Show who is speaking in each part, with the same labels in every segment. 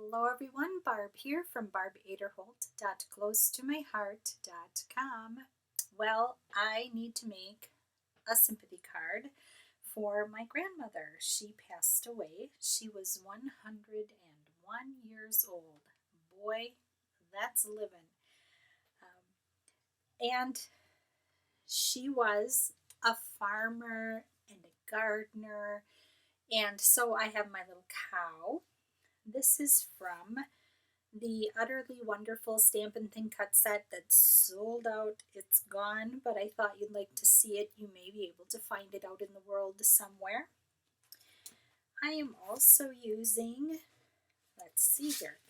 Speaker 1: Hello everyone, Barb here from barbaderholt.closetomyheart.com. Well, I need to make a sympathy card for my grandmother. She passed away. She was 101 years old. Boy, that's living. And she was a farmer and a gardener. And so I have my little cow. This is from the Udderly Wonderful Stampin' Thin Cut set that's sold out. It's gone, but I thought you'd like to see it. You may be able to find it out in the world somewhere. I am also using, let's see here,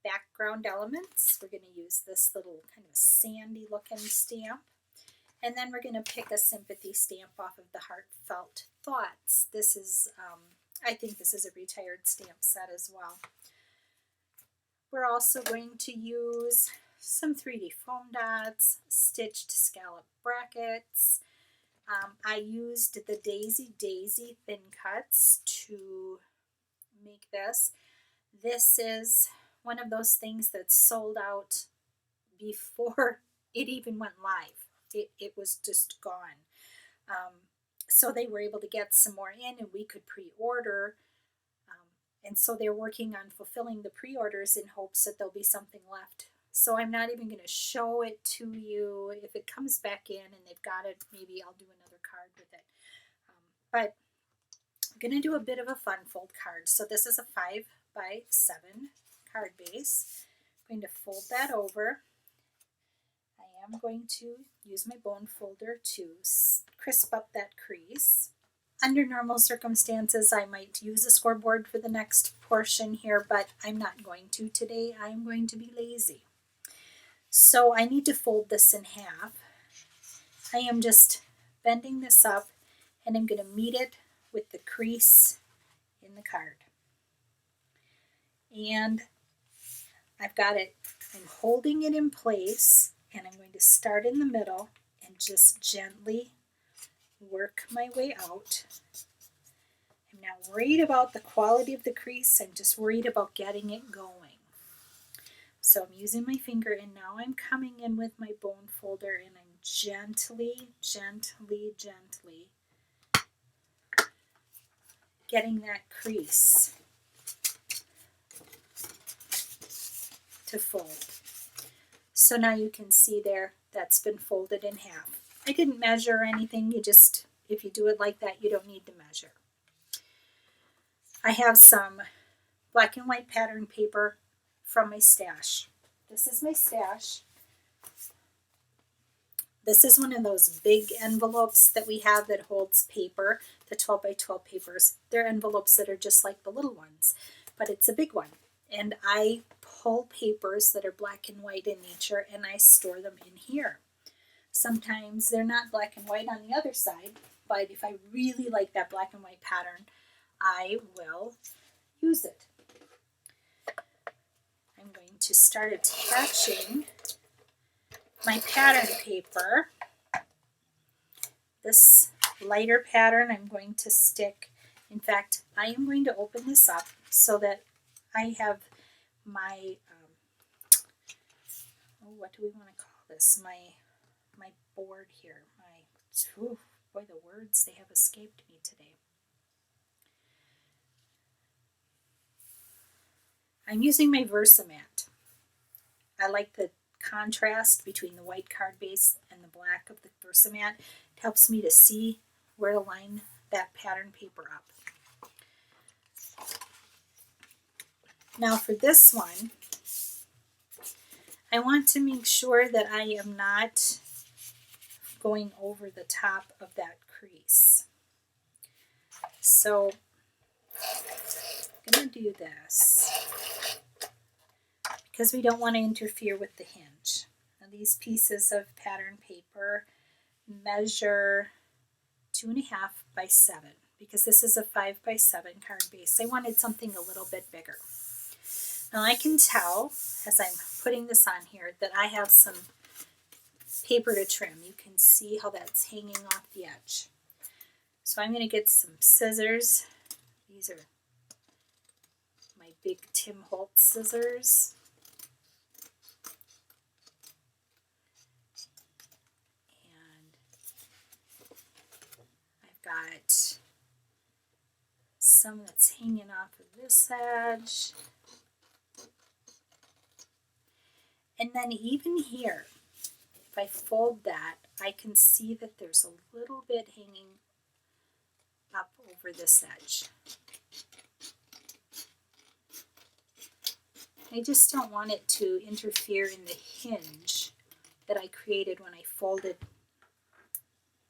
Speaker 1: background elements. We're going to use this little kind of sandy looking stamp. And then we're going to pick a sympathy stamp off of the Heartfelt Thoughts. This is, I think this is a retired stamp set as well. We're also going to use some 3D foam dots, stitched scallop brackets. I used the Daisy thin cuts to make this. This is one of those things that's sold out before it even went live. It was just gone. So they were able to get some more in and we could pre-order. And so they're working on fulfilling the pre-orders in hopes that there'll be something left. So I'm not even going to show it to you. If it comes back in and they've got it, maybe I'll do another card with it. But I'm going to do a bit of a fun fold card. So this is a 5x7 card base. I'm going to fold that over. I am going to use my bone folder to crisp up that crease. Under normal circumstances, I might use a scoreboard for the next portion here, but I'm not going to today. I'm going to be lazy. So I need to fold this in half. I am just bending this up and I'm going to meet it with the crease in the card. And I've got it, I'm holding it in place and I'm going to start in the middle and just gently work my way out. I'm not worried about the quality of the crease, I'm just worried about getting it going. So I'm using my finger and now I'm coming in with my bone folder and I'm gently getting that crease to fold. So now you can see there that's been folded in half. I didn't measure or anything, you just, if you do it like that, you don't need to measure. I have some black and white pattern paper from my stash. This is my stash. This is one of those big envelopes that we have that holds paper, the 12x12 papers. They're envelopes that are just like the little ones, but it's a big one. And I pull papers that are black and white in nature and I store them in here. Sometimes they're not black and white on the other side, but if I really like that black and white pattern, I will use it. I'm going to start attaching my pattern paper. This lighter pattern I'm going to stick. In fact, I am going to open this up so that I have my, what do we want to call this? My board here. Boy, the words, they have escaped me today. I'm using my Versamat. I like the contrast between the white card base and the black of the Versamat. It helps me to see where to line that pattern paper up. Now for this one, I want to make sure that I am not going over the top of that crease. So I'm going to do this because we don't want to interfere with the hinge. Now these pieces of pattern paper measure 2.5 by 7 because this is a 5x7 card base. I wanted something a little bit bigger. Now I can tell as I'm putting this on here that I have some paper to trim. You can see how that's hanging off the edge. So I'm going to get some scissors. These are my big Tim Holtz scissors. And I've got some that's hanging off of this edge. And then even here, if I fold that, I can see that there's a little bit hanging up over this edge. I just don't want it to interfere in the hinge that I created when I folded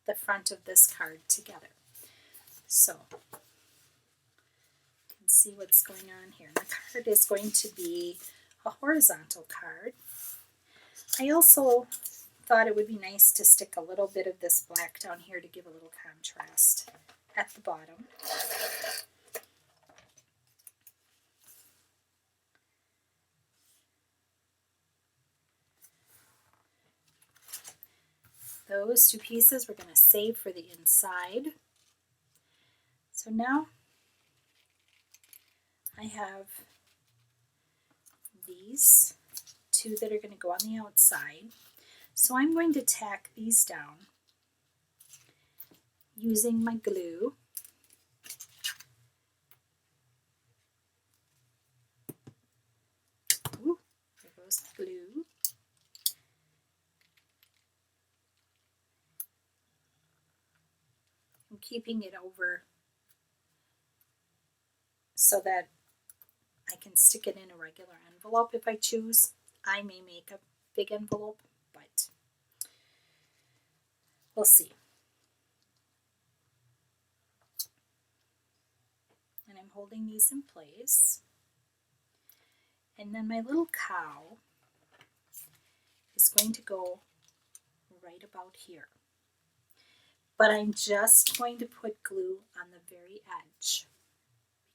Speaker 1: the front of this card together. So you can see what's going on here. The card is going to be a horizontal card. I also thought it would be nice to stick a little bit of this black down here to give a little contrast at the bottom. Those two pieces we're going to save for the inside. So now I have these two that are going to go on the outside. So I'm going to tack these down using my glue. Ooh, there goes the glue. I'm keeping it over so that I can stick it in a regular envelope if I choose. I may make a big envelope, but we'll see. And I'm holding these in place. And then my little cow is going to go right about here. But I'm just going to put glue on the very edge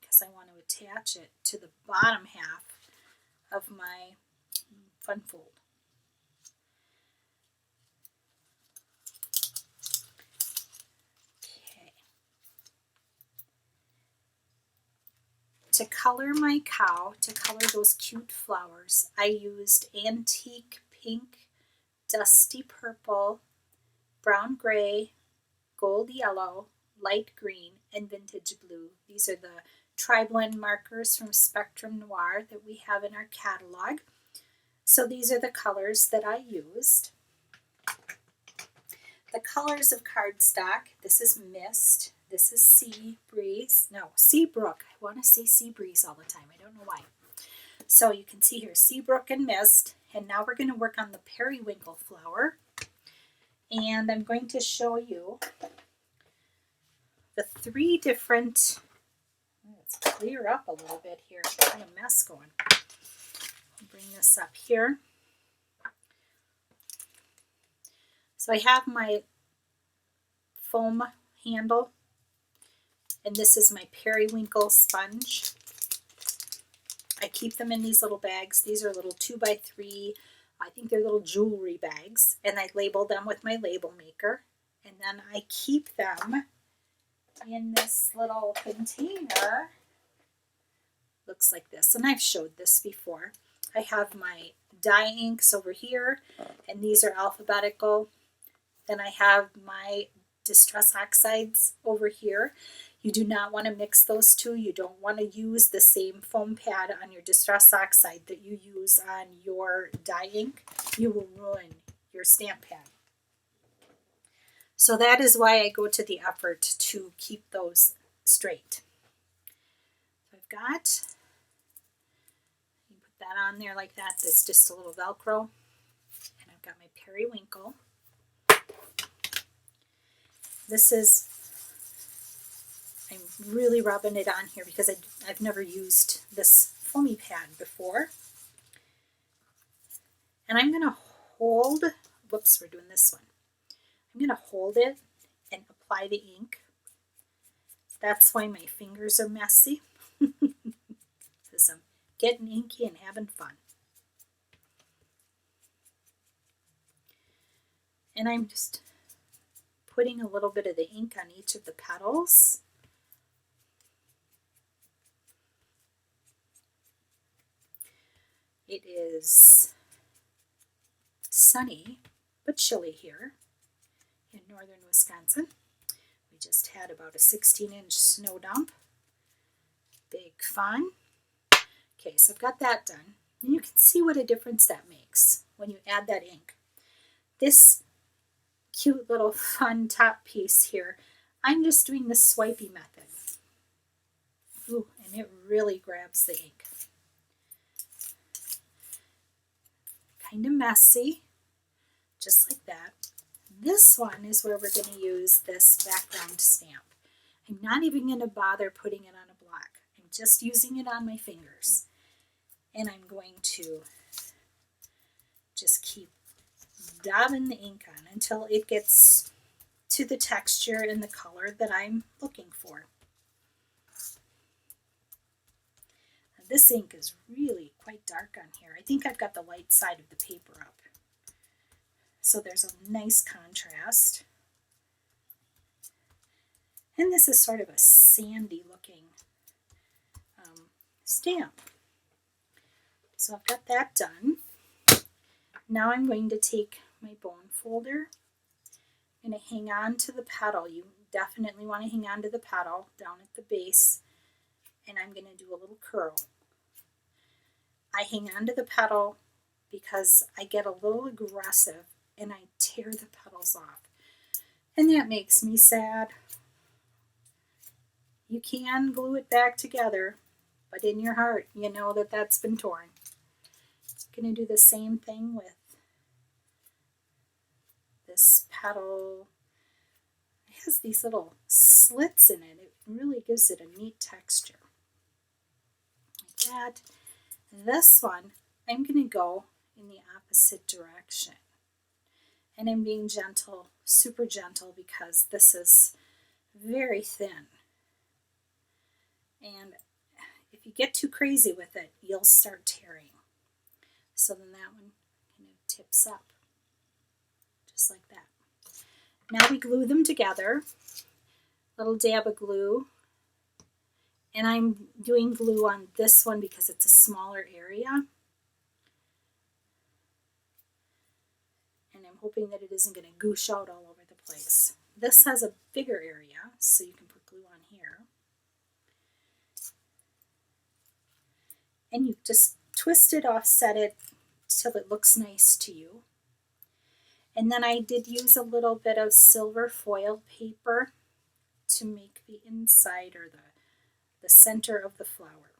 Speaker 1: because I want to attach it to the bottom half of my fun fold. Okay. To color my cow, to color those cute flowers, I used antique pink, dusty purple, brown gray, gold yellow, light green, and vintage blue. These are the tri-blend markers from Spectrum Noir that we have in our catalog. So these are the colors that I used. The colors of cardstock, this is Mist, this is Seabrook. I want to say Seabreeze all the time. I don't know why. So you can see here Seabrook and Mist. And now we're going to work on the periwinkle flower. And I'm going to show you the three different, let's clear up a little bit here. I've got a mess going. I'll bring this up here. So I have my foam handle, and this is my periwinkle sponge. I keep them in these little bags. These are little 2x3, I think they're little jewelry bags, and I label them with my label maker. And then I keep them in this little container. Looks like this, and I've showed this before. I have my dye inks over here, and these are alphabetical. Then I have my Distress Oxides over here. You do not want to mix those two. You don't want to use the same foam pad on your Distress Oxide that you use on your dye ink. You will ruin your stamp pad. So that is why I go to the effort to keep those straight. So I've got, you put that on there like that. That's just a little Velcro. And I've got my periwinkle. This is, I'm really rubbing it on here because I've never used this foamy pad before. And I'm going to hold, whoops, we're doing this one. I'm going to hold it and apply the ink. That's why my fingers are messy. Because I'm getting inky and having fun. And I'm just putting a little bit of the ink on each of the petals. It is sunny but chilly here in northern Wisconsin. We just had about a 16-inch snow dump. Big fun. Okay, so I've got that done. And you can see what a difference that makes when you add that ink. This cute little fun top piece here, I'm just doing the swipey method. Ooh, and it really grabs the ink. Kind of messy, just like that. This one is where we're going to use this background stamp. I'm not even going to bother putting it on a block. I'm just using it on my fingers. And I'm going to just keep dabbing the ink on until it gets to the texture and the color that I'm looking for. Now, this ink is really quite dark on here. I think I've got the light side of the paper up. So there's a nice contrast. And this is sort of a sandy looking stamp. So I've got that done. Now I'm going to take my bone folder. I'm going to hang on to the petal. You definitely want to hang on to the petal down at the base. And I'm going to do a little curl. I hang on to the petal because I get a little aggressive and I tear the petals off. And that makes me sad. You can glue it back together, but in your heart, you know that that's been torn. I'm going to do the same thing with this petal. It has these little slits in it. It really gives it a neat texture. Like that. This one, I'm going to go in the opposite direction. And I'm being gentle, super gentle, because this is very thin. And if you get too crazy with it, you'll start tearing. So then that one kind of tips up, just like that. Now we glue them together. Little dab of glue. And I'm doing glue on this one because it's a smaller area. And I'm hoping that it isn't going to goosh out all over the place. This has a bigger area, so you can put glue on here. And you just twist it, offset it till it looks nice to you. And then I did use a little bit of silver foil paper to make the inside or the center of the flower.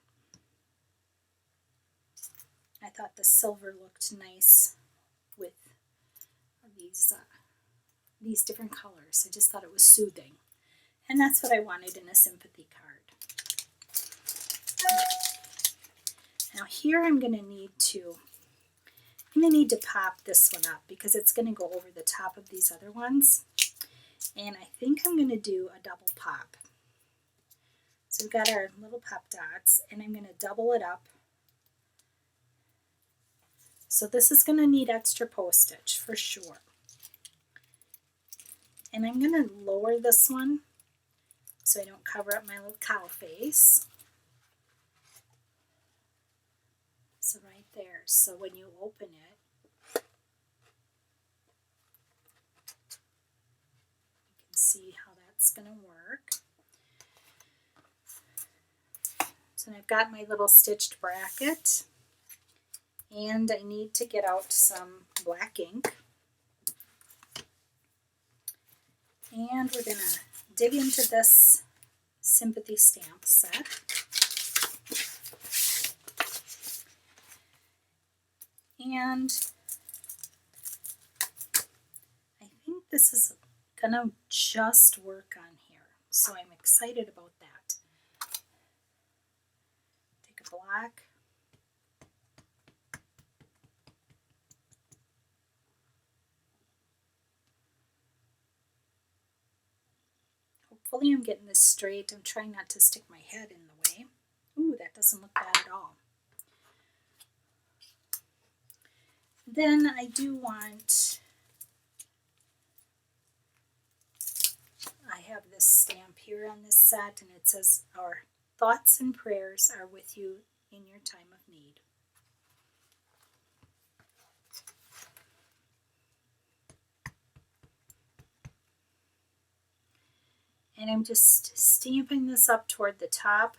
Speaker 1: I thought the silver looked nice with these different colors. I just thought it was soothing. And that's what I wanted in a sympathy card. Now here I'm going to need to pop this one up because it's going to go over the top of these other ones. And I think I'm going to do a double pop. So we've got our little pop dots, and I'm going to double it up. So this is going to need extra postage for sure. And I'm going to lower this one so I don't cover up my little cow face. So right there. So when you open it, you can see how that's going to work. So I've got my little stitched bracket, and I need to get out some black ink. And we're going to dig into this sympathy stamp set. And I think this is going to just work on here. So I'm excited about that. Take a black. Hopefully I'm getting this straight. I'm trying not to stick my head in the way. Ooh, that doesn't look bad at all. Then I do want, I have this stamp here on this set, and it says, "Our thoughts and prayers are with you in your time of need." And I'm just stamping this up toward the top.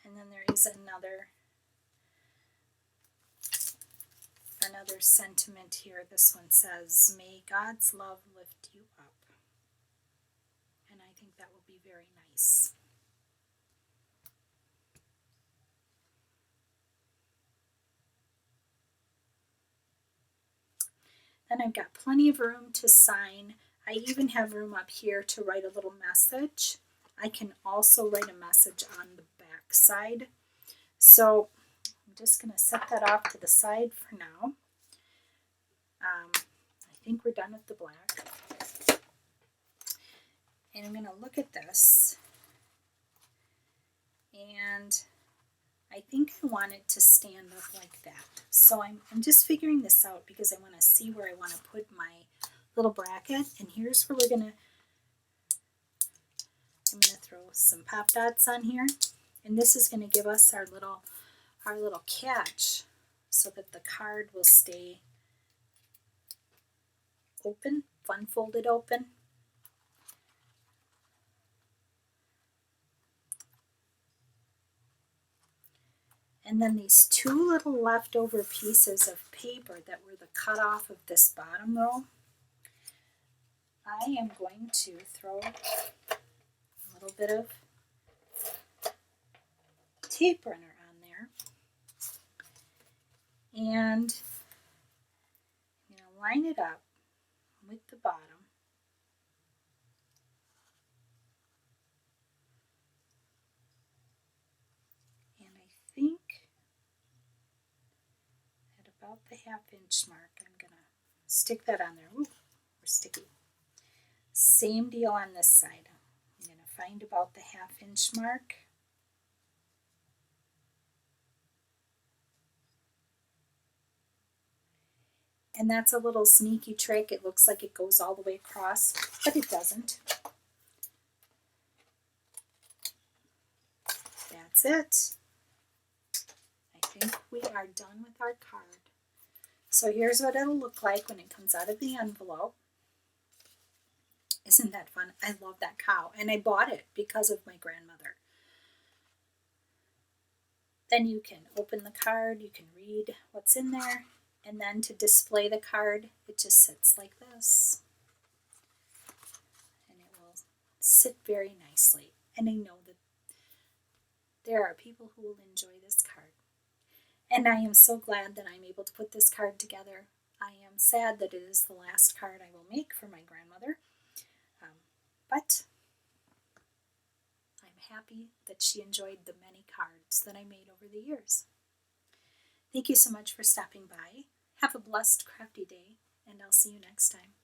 Speaker 1: And then there is another sentiment here. This one says, "May God's love lift you up." And I think that will be very nice. Then I've got plenty of room to sign. I even have room up here to write a little message. I can also write a message on the back side. So I'm just going to set that off to the side for now. I think we're done with the black. And I'm going to look at this. And I think I want it to stand up like that. So I'm just figuring this out because I want to see where I want to put my little bracket. And here's where I'm going to throw some pop dots on here. And this is going to give us our little catch so that the card will stay open, fun folded open. And then these two little leftover pieces of paper that were the cutoff of this bottom row, I am going to throw a little bit of tape runner on there. And I'm going to line it up with the bottom. And I think at about the 1/2 inch mark, I'm going to stick that on there. Ooh, we're sticky. Same deal on this side. I'm going to find about the 1/2 inch mark. And that's a little sneaky trick. It looks like it goes all the way across, but it doesn't. That's it. I think we are done with our card. So here's what it'll look like when it comes out of the envelope. Isn't that fun? I love that cow, and I bought it because of my grandmother. Then you can open the card, you can read what's in there, and then to display the card, it just sits like this. And it will sit very nicely. And I know that there are people who will enjoy this card. And I am so glad that I'm able to put this card together. I am sad that it is the last card I will make for my grandmother. But I'm happy that she enjoyed the many cards that I made over the years. Thank you so much for stopping by. Have a blessed, crafty day, and I'll see you next time.